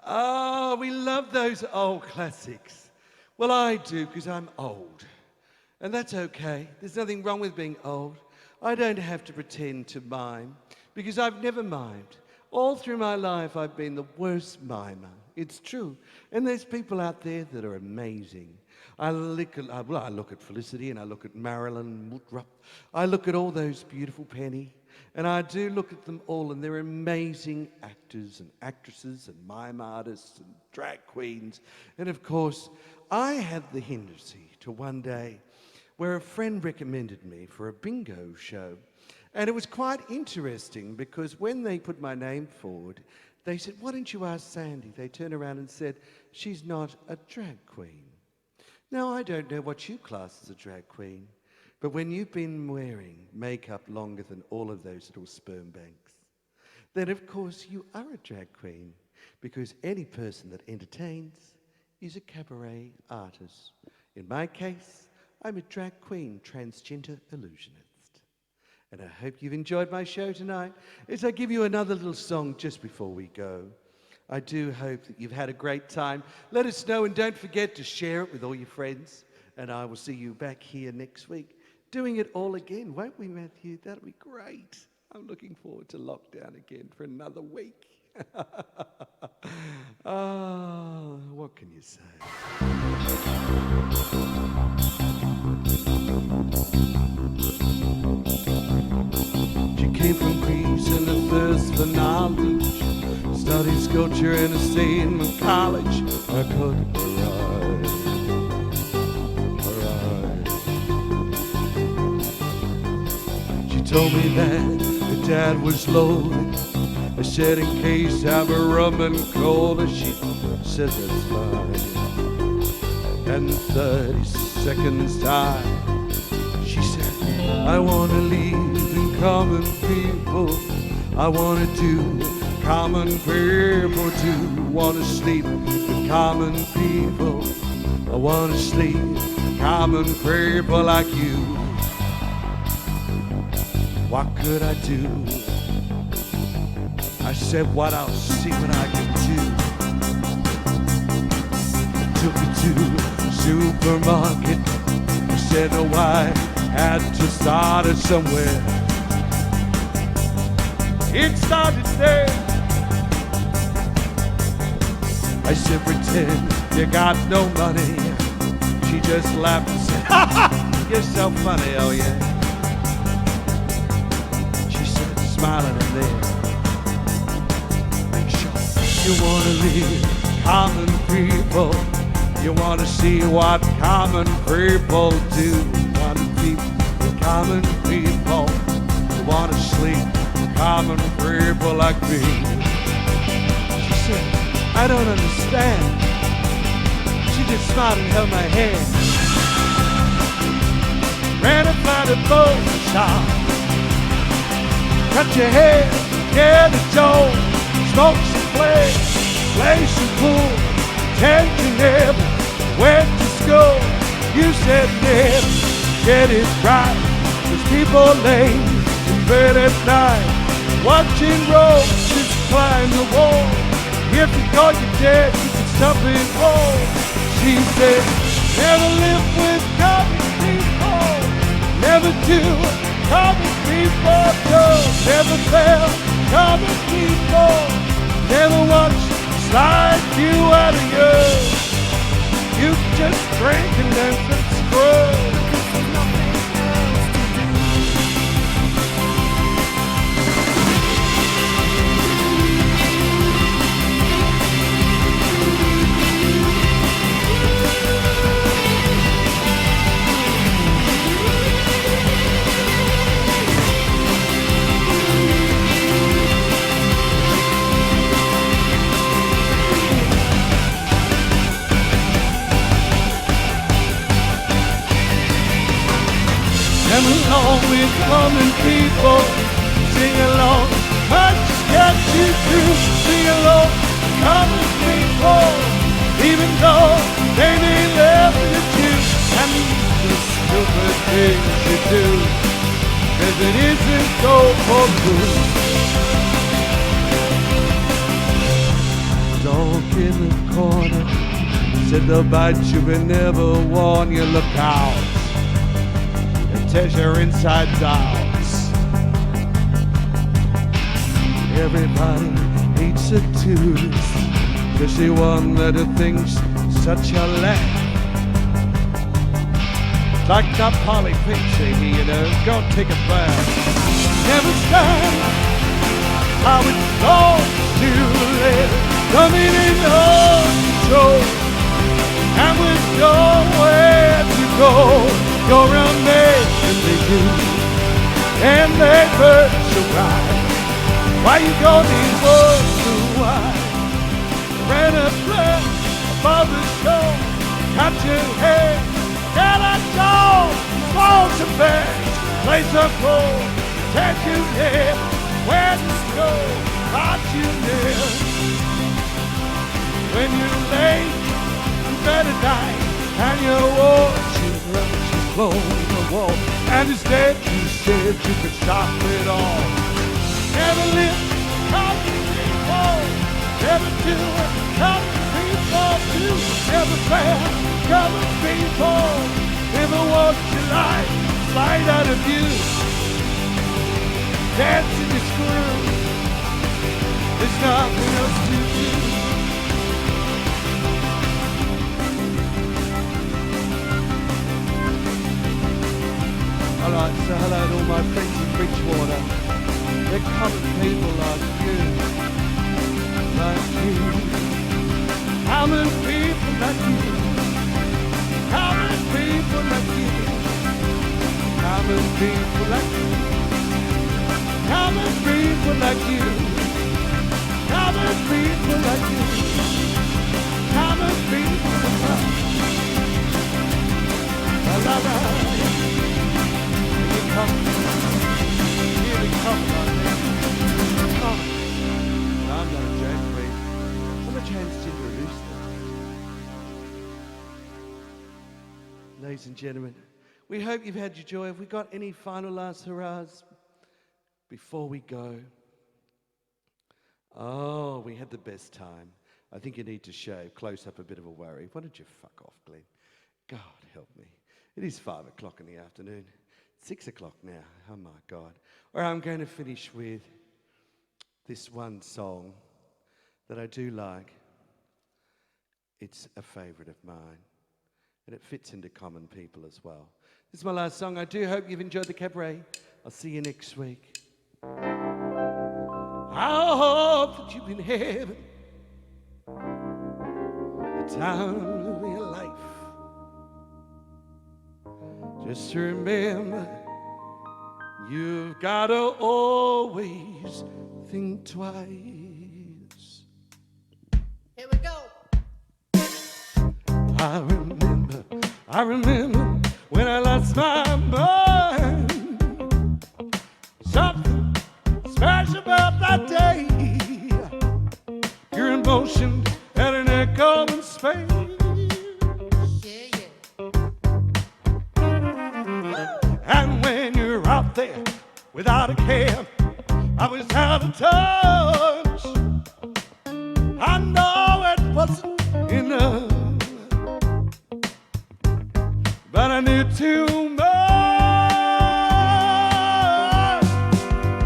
Oh, we love those old classics. Well, I do because I'm old. And that's okay. There's nothing wrong with being old. I don't have to pretend to mime because I've never mimed. All through my life, I've been the worst mimer. It's true. And there's people out there that are amazing. I look at Felicity and I look at Marilyn Woodruff. I look at all those beautiful Penny. And I do look at them all, and they're amazing actors and actresses and mime artists and drag queens. And of course, I had the hindrancy to one day where a friend recommended me for a bingo show. And it was quite interesting because when they put my name forward, they said, why don't you ask Sandy? They turned around and said, she's not a drag queen. Now, I don't know what you class as a drag queen, but when you've been wearing makeup longer than all of those little sperm banks, then of course you are a drag queen, because any person that entertains is a cabaret artist. In my case, I'm a drag queen transgender illusionist. And I hope you've enjoyed my show tonight. As I give you another little song just before we go, I do hope that you've had a great time. Let us know, and don't forget to share it with all your friends. And I will see you back here next week, doing it all again, won't we, Matthew? That'll be great. I'm looking forward to lockdown again for another week. Oh, what can you say? She came from Greece in the thirst for knowledge, studied sculpture in a Steinman college. I couldn't arrive. She told me that her dad was loaded. I said, in case have a rum and cola. She said, that's fine. And 30 seconds time, she said, I want to leave in common people. I want to do common people too. Want to sleep with common people. I want to sleep with common people like you. What could I do? I said, what else? See what I can do. I took her to the supermarket. I said, oh, I had to start it somewhere. It started there. I said, pretend you got no money. She just laughed and said, ha ha, you're so funny, oh yeah. She said, smiling and there. You want to live common people. You want to see what common people do. Want to be common people. you want to sleep with common people like me. She said, I don't understand. She just smiled and held my hand. Ran up by the boat shop. Cut your hair, get a jolt. Smoke some flags, play some pool. Pretend you never went to school. You said never get it right. There's people lay in bed at night, watching roaches climb the wall. If you thought you're dead, you could stop it all. She said, never live with common people. Never do common people do. Never fail common people. Never watch slide you out of yours. You just drink and dance and scrub. Come along with common people, sing along, much got you to sing along, common people, even though they may laugh at you and the stupid things you do, 'cause it isn't so for good. Dog in the corner said they'll bite you but never warn you, look out. Tears your insides out. Everybody hates a tourist, especially one that thinks such a laugh. Like that Polly picture here, you know, go take a bath. Never stand how it's going to live. Coming in on control, and with nowhere to go. Go around there and they do, and they hurt you right. Why you go these words so wide? Ran a flag above the show, cut your hair, get a dog, fall to bed, place a cold, take you there, where to go, got you there. When you're late, you better die, and you're watching right. The wall, and instead you said you could stop it all. Never live common people, never do what common people do. Never fail common people, never watch your life slide out of you. Dance in your screw, there's nothing else to do. I'd like to say hello to all my friends in Bridgewater. They're common people like you, like you. Common people like you, common people like you, common people like you, common people like you, common people like you, common people like you. La la la. Come, here they come, come. I'm not a jazz queen. I'm a transgender rooster. Ladies and gentlemen, we hope you've had your joy. Have we got any final last hurrahs before we go? Oh, we had the best time. I think you need to shave. Close up a bit of a worry. Why don't you fuck off, Glenn? God help me. It is 5 o'clock in the afternoon. 6 o'clock now. Oh my God. All right, I'm going to finish with this one song that I do like. It's a favourite of mine, and it fits into common people as well. This is my last song. I do hope you've enjoyed the cabaret. I'll see you next week. I hope that you've been having the time of your life. Just remember, You've gotta always think twice.
Here we go.
I remember when I lost my mind. Something special about that day. Your emotion had an echo in space.
Yeah, yeah.
And when you're out there without a care, I was out of touch. I know it wasn't enough, but I knew too much.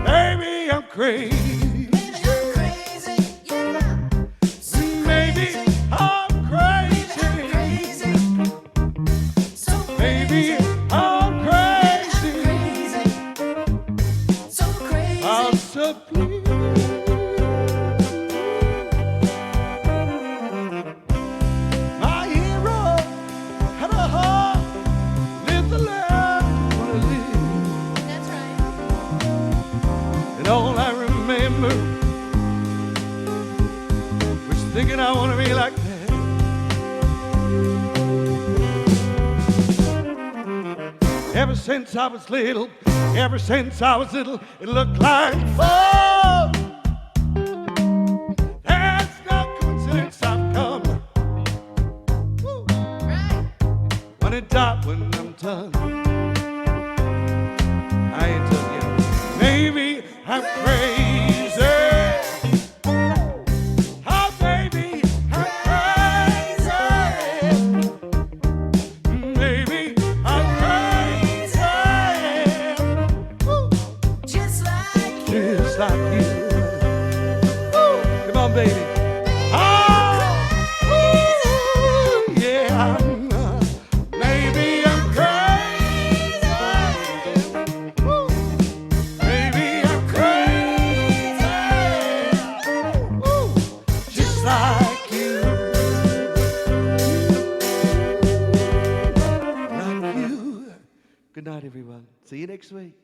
Baby, I'm crazy. Baby, I'm crazy. Baby, I'm crazy. I'm so pleased. My hero had a heart, lived the life I wanna live.
That's right.
And all I remember was thinking I wanna be like that. Ever since I was little, it looked like fun. That's no coincidence, I've come. Woo.
Right.
When it died, when I'm done, I ain't done yet. Maybe I'm crazy. Oh, baby, I'm crazy. Maybe I'm crazy. Woo.
Just like
Just like you. Woo. Come on, baby. Oh, ooh, yeah. Maybe I'm crazy. Woo. Maybe I'm crazy. Woo. Just like you. Like you. Good night, everyone. See you next week.